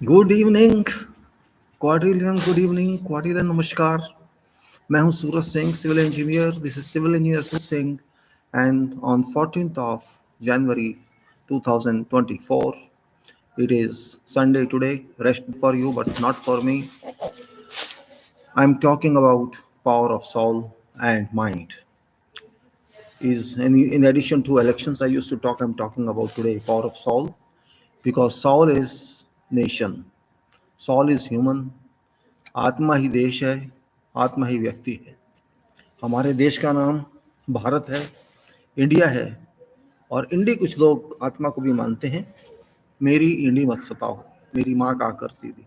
Good evening, quadrillion good evening, quadrillion नमस्कार। मैं हूं Suraj Singh, civil engineer. This is civil engineer Suraj Singh and on 14th of January 2024, it is Sunday today. Rest for you but not for me. I'm talking about power of soul and mind. Is in addition to elections I used to talk, I'm talking about today power of soul, because soul is nation, soul is human, आत्मा ही देश है, आत्मा ही व्यक्ति है। हमारे देश का नाम भारत है, इंडिया है, और इंडी कुछ लोग आत्मा को भी मानते हैं। मेरी इंडी मत सताओ, मेरी माँ कहा करती थी।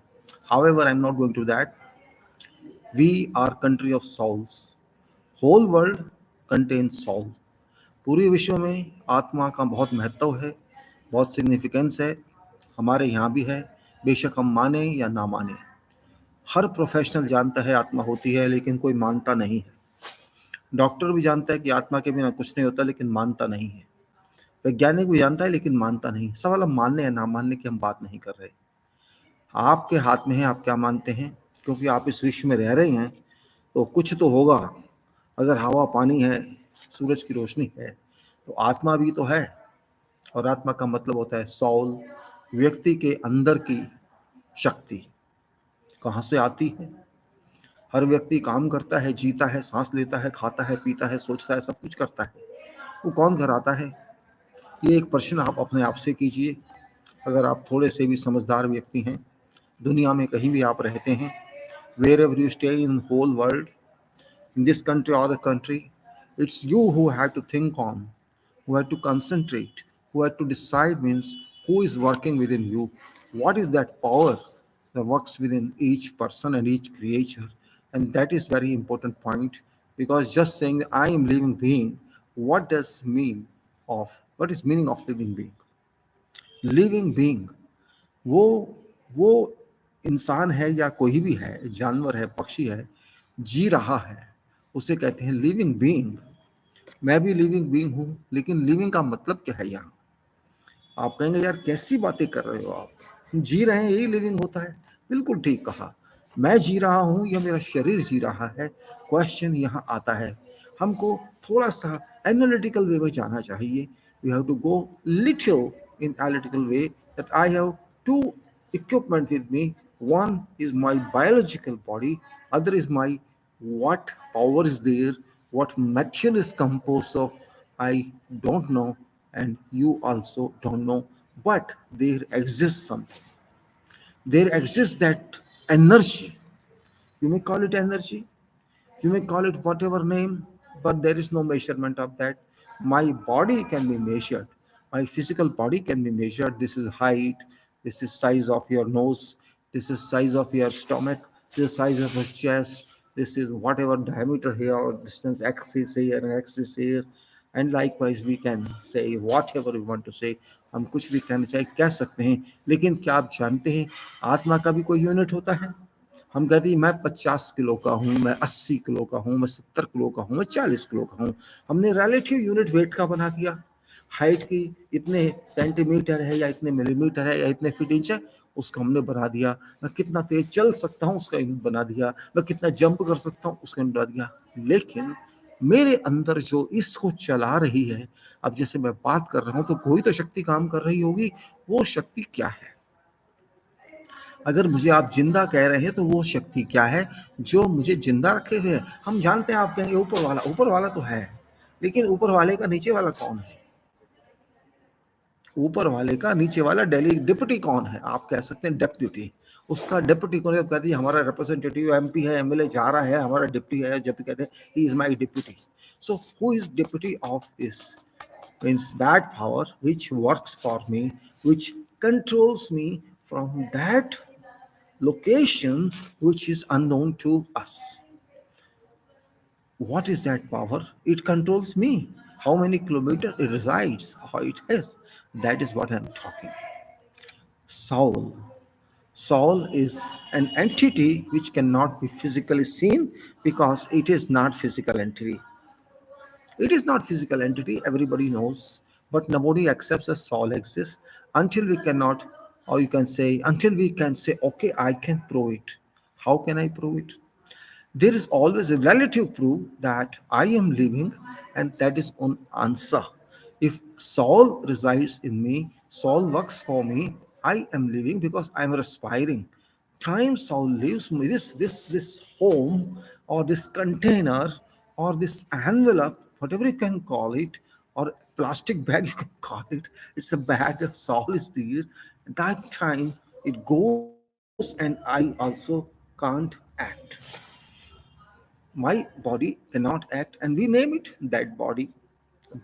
However, I'm not going to that. We are country of souls. Whole world contains soul. पूरे विश्व में आत्मा का बहुत महत्व है, बहुत सिग्निफिकेंस है। हमारे यहाँ भी है, बेशक हम माने या ना माने। हर प्रोफेशनल जानता है आत्मा होती है, लेकिन कोई मानता नहीं है। डॉक्टर भी जानता है कि आत्मा के बिना कुछ नहीं होता, लेकिन मानता नहीं है। वैज्ञानिक भी जानता है, लेकिन मानता नहीं। सवाल हम मानने या ना मानने की हम बात नहीं कर रहे। आपके हाथ में है आप क्या मानते हैं, क्योंकि आप इस विश्व में रह रहे हैं तो कुछ तो होगा। अगर हवा पानी है, सूरज की रोशनी है, तो आत्मा भी तो है। और आत्मा का मतलब होता है सोल, व्यक्ति के अंदर की शक्ति। कहाँ से आती है? हर व्यक्ति काम करता है, जीता है, सांस लेता है, खाता है, पीता है, सोचता है, सब कुछ करता है। वो कौन कराता है? ये एक प्रश्न आप अपने आप से कीजिए। अगर आप थोड़े से भी समझदार व्यक्ति हैं, दुनिया में कहीं भी आप रहते हैं, wherever you stay in whole world, in this country or the country, it's you who have to think on, who have to concentrate, who have to decide, means who is working within you. What is that power that works within each person and each creature? And that is very important point, because just saying I am living being, what does mean of, what is meaning of living being? Living being वो वो इंसान है या कोई भी है, जानवर है, पक्षी है, जी रहा है, उसे कहते हैं लिविंग बीइंग। मैं भी लिविंग बीइंग हूँ, लेकिन लिविंग का मतलब क्या है यहाँ? आप कहेंगे यार कैसी बातें कर रहे हो आप, जी रहे हैं यही लिविंग होता है। बिल्कुल ठीक कहा, मैं जी रहा हूँ या मेरा शरीर जी रहा है। क्वेश्चन यहाँ आता है, हमको थोड़ा सा एनालिटिकल वे में जाना चाहिए। We have to go little in analytical way, that I have to equipment with me. One is my biological body, other is my what power is there, what material is composed of. I don't know, and you also don't know, but there exists something. There exists that energy. You may call it energy, you may call it whatever name, but there is no measurement of that. My body can be measured. My physical body can be measured. This is height, this is size of your nose, this is size of your stomach, this is size of your chest, this is whatever diameter here or distance x is here and x is here. And likewise we can say whatever we want to say. हम कुछ भी कहना चाहे कह सकते हैं, लेकिन क्या आप जानते हैं आत्मा का भी कोई यूनिट होता है? हम कहते हैं मैं 50 किलो का हूँ, मैं 80 किलो का हूँ, मैं 70 किलो का हूँ, मैं 40 किलो का हूँ। हमने रिलेटिव यूनिट वेट का बना दिया। हाइट की इतने सेंटीमीटर है या इतने मिलीमीटर है या इतने फीट इंच है, उसको हमने बना दिया। मैं कितना तेज चल सकता हूँ उसका यूनिट बना दिया, मैं कितना जंप कर सकता हूँ उसका यूनिट बना दिया। लेकिन मेरे अंदर जो इसको चला रही है, अब जैसे मैं बात कर रहा हूँ तो कोई तो शक्ति काम कर रही होगी। वो शक्ति क्या है? अगर मुझे आप जिंदा कह रहे हैं तो वो शक्ति क्या है जो मुझे जिंदा रखे हुए है? हम जानते हैं, आप कहेंगे ऊपर वाला। ऊपर वाला तो है, लेकिन ऊपर वाले का नीचे वाला कौन है? ऊपर वाले का नीचे वाला डेली डिप्टी कौन है? आप कह सकते हैं डेप्यूटी। उसका डिप्टी कौन है? कहते हैं हमारा रिप्रेजेंटेटिव एमपी है, एमएलए जा रहा है, हमारा डिप्टी है, जब कहते हैं he is my deputy. So who is deputy of this? Means that power which works for me, which controls me from that location which is unknown to us. What is that power? It controls me. How many kilometers it resides, how it is. That is what I'm talking. Soul. Soul is an entity which cannot be physically seen, because it is not physical entity. It is not physical entity, everybody knows, but nobody accepts that soul exists until we cannot or you can say until we can say, okay, I can prove it. How can I prove it? There is always a relative proof that I am living, and that is on answer. If soul resides in me, soul works for me, I am living because I am respiring. Time soul leaves me. This home, or this container, or this envelope, whatever you can call it, or plastic bag you can call it. It's a bag. Soul is there. That time it goes, and I also can't act. My body cannot act, and we name it dead body,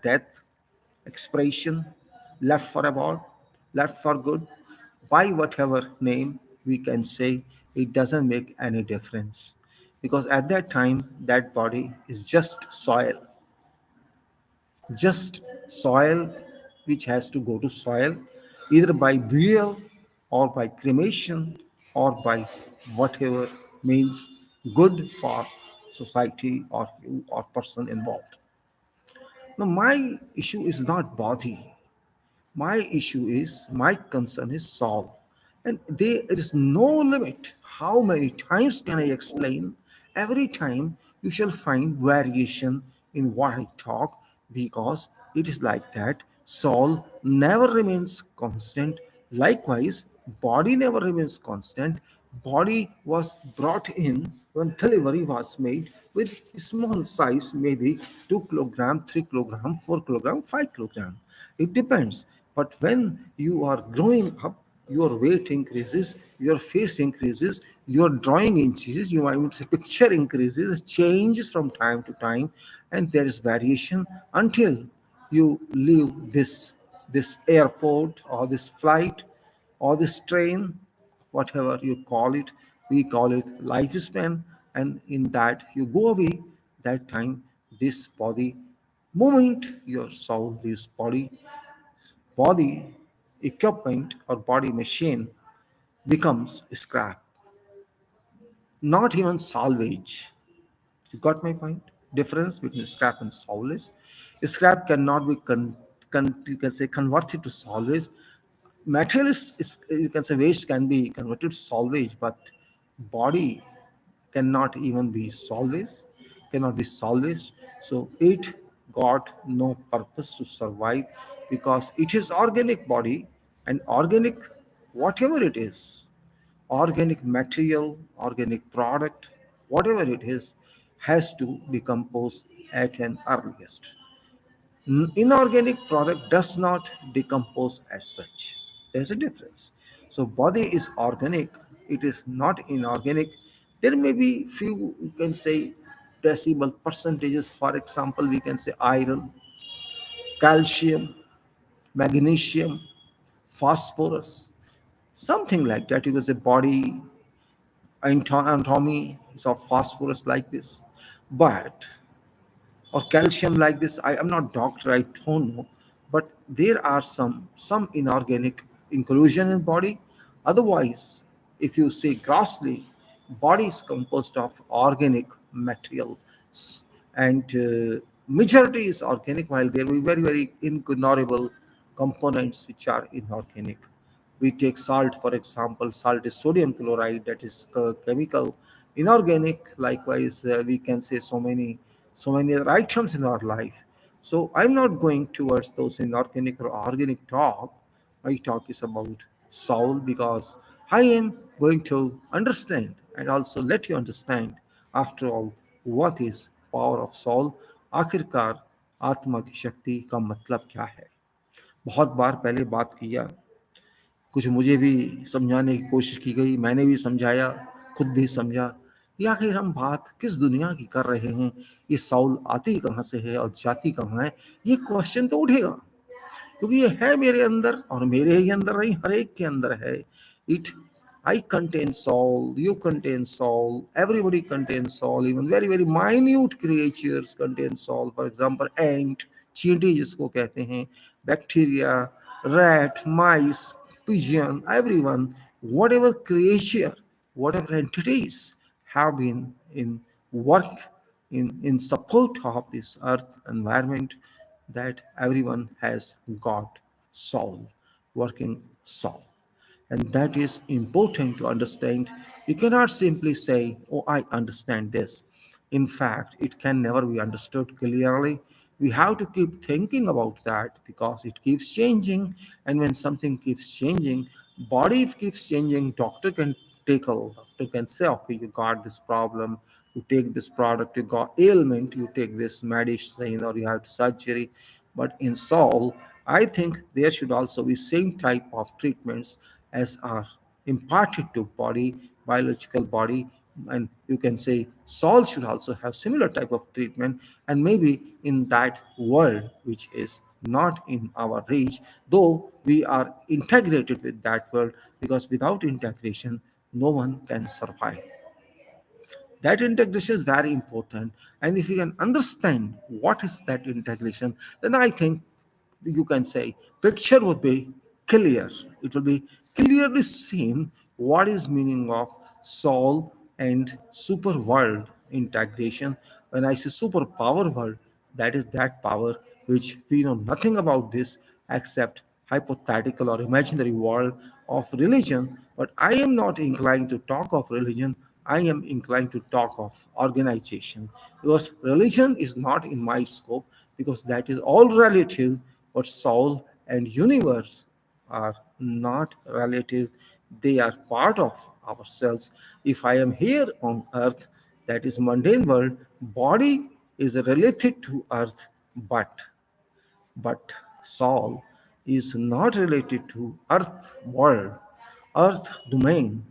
death, expiration, left for about, left for good. By whatever name we can say, it doesn't make any difference, because at that time that body is just soil, which has to go to soil, either by burial or by cremation or by whatever means good for society or you or person involved. Now, my issue is not body. My issue is, my concern is soul. And there is no limit. How many times can I explain? Every time you shall find variation in what I talk, because it is like that. Soul never remains constant. Likewise, body never remains constant. Body was brought in when delivery was made with small size, maybe 2 kilogram, 3 kilogram, 4 kilogram, 5 kilogram. It depends. But when you are growing up, your weight increases, your face increases, your drawing increases, you might say picture increases, changes from time to time, and there is variation until you leave this airport or this flight or this train, whatever you call it. We call it lifespan, and in that you go away. That time, this body, moment your soul leaves body equipment or body machine becomes scrap, not even salvage. You got my point? Difference between scrap and salvage. Scrap cannot be you can say converted to salvage. Metal is, you can say, waste can be converted to salvage, but body cannot even be salvaged, cannot be salvaged. So it got no purpose to survive, because it is organic body, and organic, whatever it is, organic material, organic product, whatever it is, has to decompose at an earliest. Inorganic product does not decompose as such. There's a difference. So body is organic, it is not inorganic. There may be few, you can say, decimal percentages. For example, we can say iron, calcium, magnesium, phosphorus, something like that. You can say body anatomy is of phosphorus like this, but, or calcium like this. I am not doctor, I don't know, but there are some inorganic inclusion in body. Otherwise, if you say grossly, body is composed of organic material, and majority is organic, while there will be very very ignorable components which are inorganic. We take salt, for example. Salt is sodium chloride, that is chemical, inorganic. Likewise, we can say so many other items in our life. So I'm not going towards those inorganic or organic talk. My talk is about soul, because I am going to understand and also let you understand, after all, what is power of soul. आखिरकार आत्मा की शक्ति का मतलब क्या है? बहुत बार पहले बात किया, कुछ मुझे भी समझाने की कोशिश की गई, मैंने भी समझाया, खुद भी समझा कि आखिर हम बात किस दुनिया की कर रहे हैं, ये साउल आती कहाँ से है और जाती कहाँ है? ये क्वेश्चन तो उठेगा, क्योंकि ये है मेरे अंदर, और मेरे ही अंदर नहीं, हर एक के अंदर है. It I contain soul, you contain soul, everybody contains soul, even very, very minute creatures contain soul. For example, ant, चींटी जिसको कहते हैं, bacteria, rat, mice, pigeon, everyone, whatever creature, whatever entities have been in work in support of this earth environment, that everyone has got soul, working soul. And that is important to understand. You cannot simply say, "Oh, I understand this." In fact, it can never be understood clearly. We have to keep thinking about that because it keeps changing. And when something keeps changing, body keeps changing, doctor can doctor can say, okay, you got this problem, you take this product, you got ailment, you take this medicine or you have surgery. But in soul, I think there should also be same type of treatments as are imparted to body, biological body, and you can say soul should also have similar type of treatment. And maybe in that world which is not in our reach, though we are integrated with that world, because without integration no one can survive. That integration is very important, and if you can understand what is that integration, then I think you can say picture would be clear. It will be clearly seen what is meaning of soul and super world integration. When I say superpower world, that is that power which we know nothing about this except hypothetical or imaginary world of religion. But I am not inclined to talk of religion. I am inclined to talk of organization, because religion is not in my scope, because that is all relative. But soul and universe are not relative, they are part of ourselves. If I am here on earth, that is mundane world, body is related to earth, but soul is not related to earth world, earth domain.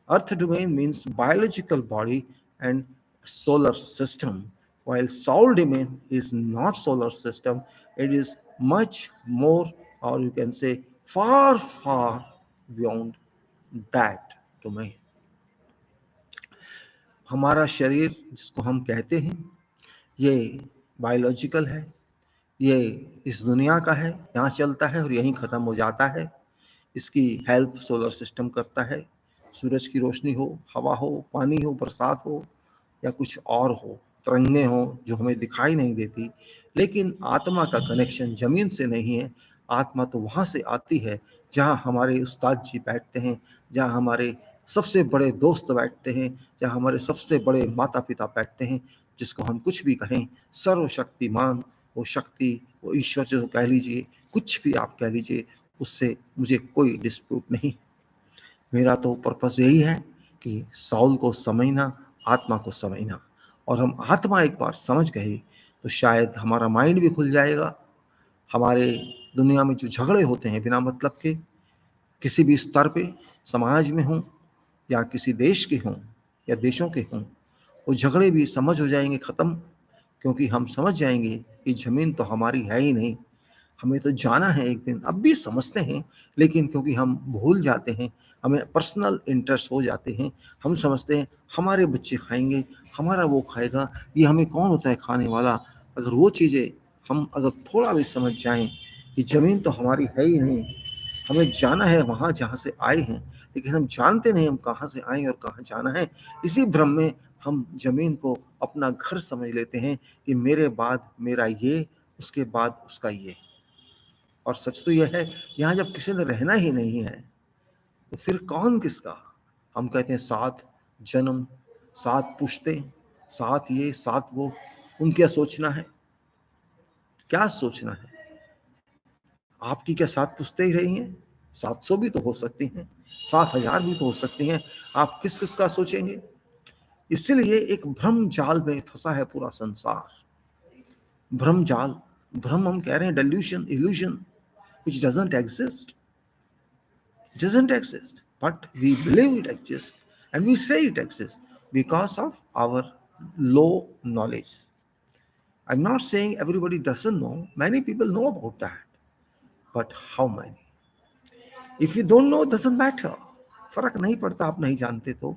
Earth domain means biological body and solar system, while soul domain is not solar system. It is much more, or you can say far far beyond that domain. हमारा शरीर जिसको हम कहते हैं, ये biological है, ये इस दुनिया का है, यहाँ चलता है और यहीं ख़त्म हो जाता है। इसकी हेल्प सोलर सिस्टम करता है। सूरज की रोशनी हो, हवा हो, पानी हो, बरसात हो या कुछ और हो, तरंगें हों जो हमें दिखाई नहीं देती। लेकिन आत्मा का कनेक्शन ज़मीन से नहीं है। आत्मा तो वहाँ से आती है जहाँ हमारे उस्ताद जी बैठते हैं, जहाँ हमारे सबसे बड़े दोस्त बैठते हैं, जहाँ हमारे सबसे बड़े माता पिता बैठते हैं। जिसको हम कुछ भी कहें, सर्वशक्तिमान, वो शक्ति, वो ईश्वर जो कह लीजिए, कुछ भी आप कह लीजिए, उससे मुझे कोई डिस्प्यूट नहीं। मेरा तो पर्पस यही है कि साउल को समझना, आत्मा को समझना। और हम आत्मा एक बार समझ गए तो शायद हमारा माइंड भी खुल जाएगा। हमारे दुनिया में जो झगड़े होते हैं बिना मतलब के, किसी भी स्तर पे, समाज में हों या किसी देश के हों या देशों के हों, वो झगड़े भी समझ हो जाएंगे ख़त्म। क्योंकि हम समझ जाएंगे कि ज़मीन तो हमारी है ही नहीं, हमें तो जाना है एक दिन। अब भी समझते हैं, लेकिन क्योंकि हम भूल जाते हैं, हमें पर्सनल इंटरेस्ट हो जाते हैं, हम समझते हैं हमारे बच्चे खाएंगे, हमारा वो खाएगा, ये हमें कौन होता है खाने वाला। अगर वो चीज़ें हम अगर थोड़ा भी समझ जाएं कि ज़मीन तो हमारी है ही नहीं, हमें जाना है वहाँ जहाँ से आए हैं, लेकिन हम जानते नहीं हम कहाँ से आए और कहाँ जाना है। इसी भ्रम में हम ज़मीन को अपना घर समझ लेते हैं कि मेरे बाद मेरा ये, उसके बाद उसका ये। और सच तो यह है, यहाँ जब किसी ने रहना ही नहीं है तो फिर कौन किसका। हम कहते हैं 7 जन्म, 7 पुश्तें, 7 ये 7 वो। उन क्या सोचना है, क्या सोचना है। आपकी क्या 7 पुश्तें ही रही हैं? 700 भी तो हो सकती हैं, 7,000 भी तो हो सकती हैं। आप किस किस का सोचेंगे। इसलिए एक भ्रम जाल में फंसा है पूरा संसार। भ्रम जाल, भ्रम हम कह रहे हैं, dilution, evolution, which doesn't exist, but we believe it exists and we say it exists because of our low knowledge. I'm not saying everybody doesn't know, many people know about that, but how many? If you don't know, doesn't matter. फर्क नहीं पड़ता, आप नहीं जानते तो।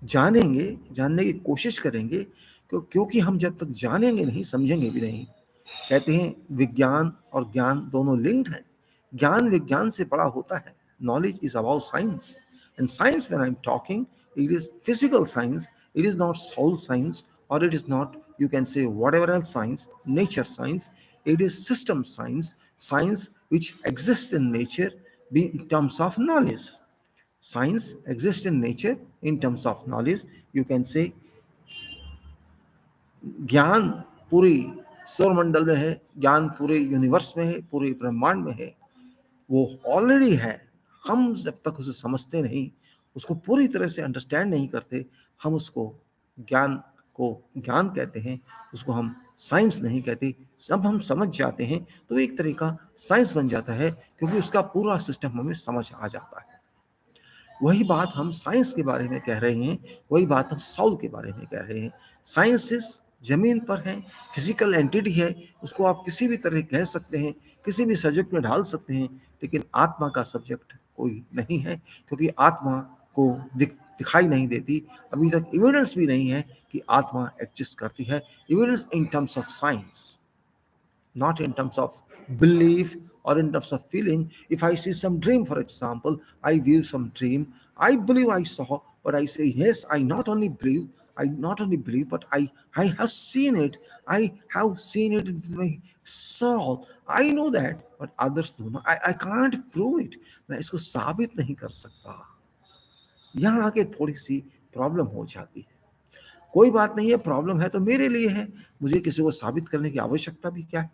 जानेंगे, जानने की कोशिश करेंगे, क्योंकि हम जब तक जानेंगे नहीं, समझेंगे भी नहीं। कहते हैं विज्ञान और ज्ञान दोनों लिंक्ड हैं। ज्ञान विज्ञान से बड़ा होता है। Knowledge is about science, and science when I am talking, it is physical science, it is not soul science, और it is not, you can say, whatever else science, nature science. It is system science, science which exists in nature in terms of knowledge. Science exists in nature in terms of knowledge. You can say ज्ञान पूरी सौरमंडल में है, ज्ञान पूरे universe में है, पूरे ब्रह्मांड में है, वो ऑलरेडी है। हम जब तक उसे समझते नहीं, उसको पूरी तरह से अंडरस्टैंड नहीं करते, हम उसको ज्ञान को ज्ञान कहते हैं, उसको हम साइंस नहीं कहते। जब हम समझ जाते हैं तो एक तरह का साइंस बन जाता है, क्योंकि उसका पूरा सिस्टम हमें समझ आ जाता है। वही बात हम साइंस के बारे में कह रहे हैं, वही बात हम साउल के बारे में कह रहे हैं। साइंसिस जमीन पर है, फिजिकल एंटिटी है, उसको आप किसी भी तरह कह सकते हैं, किसी भी सब्जेक्ट में ढाल सकते हैं, लेकिन आत्मा का सब्जेक्ट कोई नहीं है, क्योंकि आत्मा को दिखाई नहीं देती। अभी तक एविडेंस भी नहीं है कि आत्मा एग्जिस्ट करती है, evidence in terms of science, not in terms of belief or in terms of feeling. If I see some dream, for example, I view some dream, I believe I saw, but I say, yes, I not only believe, but I have seen it. I have seen it with my soul. I know that, but others do not. I can't prove it. मैं इसको साबित नहीं कर सकता। यहाँ आके थोड़ी सी problem हो जाती है। कोई बात नहीं है, प्रॉब्लम है तो मेरे लिए है, मुझे किसी को साबित करने की आवश्यकता भी क्या है?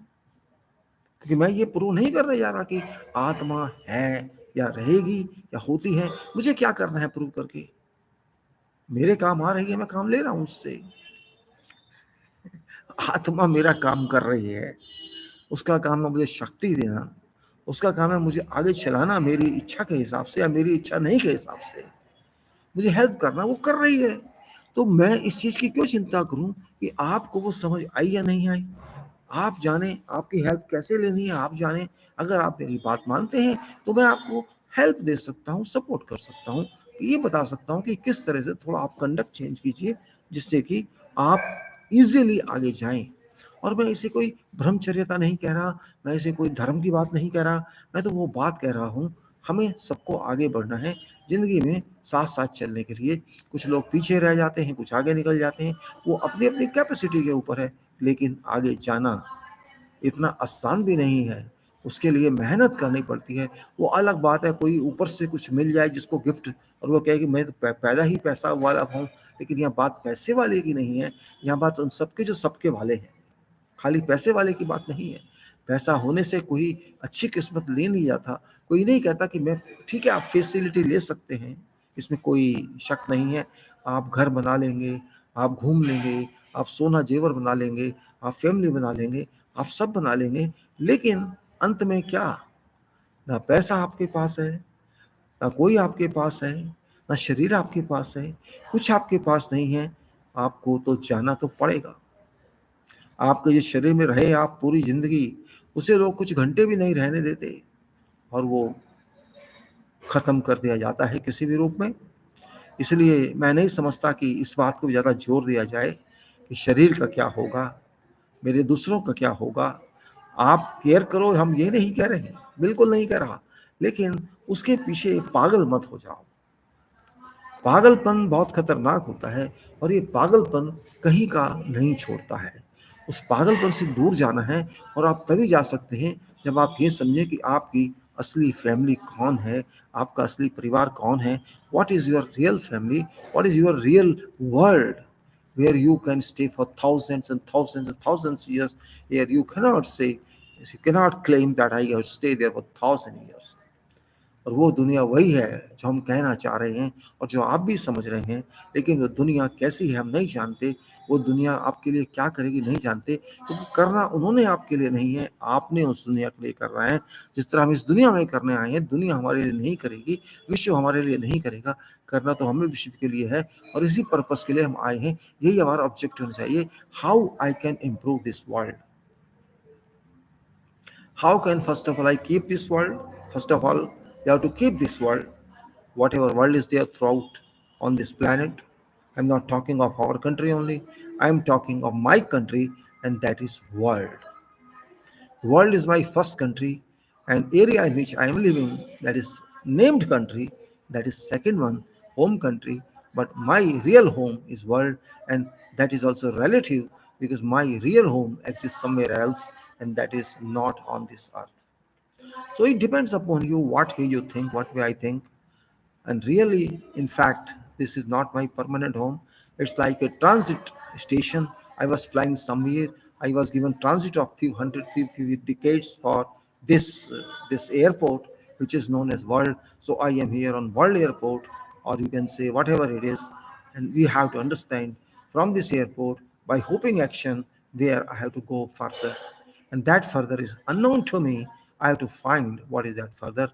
क्योंकि मैं ये प्रूव नहीं करने जा रहा कि आत्मा है या रहेगी या होती है। मुझे क्या करना है प्रूव करके? मेरे काम आ रही है, मैं काम ले रहा हूं उससे। आत्मा मेरा काम कर रही है, उसका काम है मुझे शक्ति देना, उसका काम है मुझे आगे चलाना मेरी इच्छा के हिसाब से या मेरी इच्छा नहीं के हिसाब से, मुझे हेल्प करना, वो कर रही है। तो मैं इस चीज की क्यों चिंता करूं कि आपको वो समझ आई या नहीं आई? आप जाने आपकी हेल्प कैसे लेनी है, आप जाने। अगर आप मेरी बात मानते हैं तो मैं आपको हेल्प दे सकता हूँ, सपोर्ट कर सकता हूँ, ये बता सकता हूँ कि किस तरह से थोड़ा आप कंडक्ट चेंज कीजिए, जिससे कि आप इजीली आगे जाएं। और मैं इसे कोई ब्रह्मचर्यता नहीं कह रहा, मैं इसे कोई धर्म की बात नहीं कह रहा, मैं तो वो बात कह रहा हूँ, हमें सबको आगे बढ़ना है जिंदगी में, साथ साथ चलने के लिए। कुछ लोग पीछे रह जाते हैं, कुछ आगे निकल जाते हैं, वो अपनी अपनी कैपेसिटी के ऊपर है। लेकिन आगे जाना इतना आसान भी नहीं है, उसके लिए मेहनत करनी पड़ती है। वो अलग बात है, कोई ऊपर से कुछ मिल जाए जिसको गिफ्ट, और वो कहे कि मैं तो पैदा ही पैसा वाला हूँ। लेकिन यहाँ बात पैसे वाले की नहीं है, यहाँ बात उन सबके जो सबके वाले हैं। खाली पैसे वाले की बात नहीं है। पैसा होने से कोई अच्छी किस्मत ले नहीं जाता। कोई नहीं कहता कि मैं, ठीक है आप फैसिलिटी ले सकते हैं, इसमें कोई शक नहीं है। आप घर बना लेंगे, आप घूम लेंगे, आप सोना जेवर बना लेंगे, आप फैमिली बना लेंगे, आप सब बना लेंगे, लेकिन अंत में क्या? ना पैसा आपके पास है, ना कोई आपके पास है, ना शरीर आपके पास है, कुछ आपके पास नहीं है। आपको तो जाना तो पड़ेगा। आपके जिस शरीर में रहे आप पूरी जिंदगी, उसे लोग कुछ घंटे भी नहीं रहने देते, और वो खत्म कर दिया जाता है किसी भी रूप में। इसलिए मैं नहीं समझता कि इस बात को ज़्यादा जोर दिया जाए कि शरीर का क्या होगा, मेरे दूसरों का क्या होगा। आप केयर करो, हम ये नहीं कह रहे हैं, बिल्कुल नहीं कह रहा, लेकिन उसके पीछे पागल मत हो जाओ। पागलपन बहुत खतरनाक होता है, और ये पागलपन कहीं का नहीं छोड़ता है। उस पागलपन से दूर जाना है, और आप तभी जा सकते हैं जब आप ये समझें कि आपकी असली फैमिली कौन है, आपका असली परिवार कौन है। What is your real family, what is your real world, where you can stay for thousands and thousands and thousands years. Here you cannot say, you cannot claim that I have stayed there for 1,000 years. और वो दुनिया वही है जो हम कहना चाह रहे हैं, और जो आप भी समझ रहे हैं। लेकिन वो दुनिया कैसी है हम नहीं जानते, वो दुनिया आपके लिए क्या करेगी नहीं जानते, क्योंकि करना उन्होंने आपके लिए नहीं है, आपने उस दुनिया के लिए कर रहे हैं। जिस तरह हम इस दुनिया में करने आए हैं, दुनिया हमारे लिए नहीं करेगी, विश्व हमारे लिए नहीं करेगा। करना तो हमें विश्व के लिए है, और इसी पर्पस के लिए हम आए हैं। यही हमारा ऑब्जेक्टिव होना चाहिए। How I can improve this world, how can first of all I keep this world? First of all, you have to keep this world, whatever world is there throughout on this planet. I'm not talking of our country only, I'm talking of my country, and that is world. World is my first country, and area in which I am living, that is named country, that is second one, home country. But my real home is world, and that is also relative, because my real home exists somewhere else, and that is not on this earth. So it depends upon you what way you think, what way I think. And really, in fact, this is not my permanent home. It's like a transit station. I was flying somewhere. I was given transit of few decades for this airport, which is known as World. So I am here on World Airport, or you can say whatever it is, and we have to understand from this airport by hoping action where I have to go further, and that further is unknown to me. I have to find what is that further.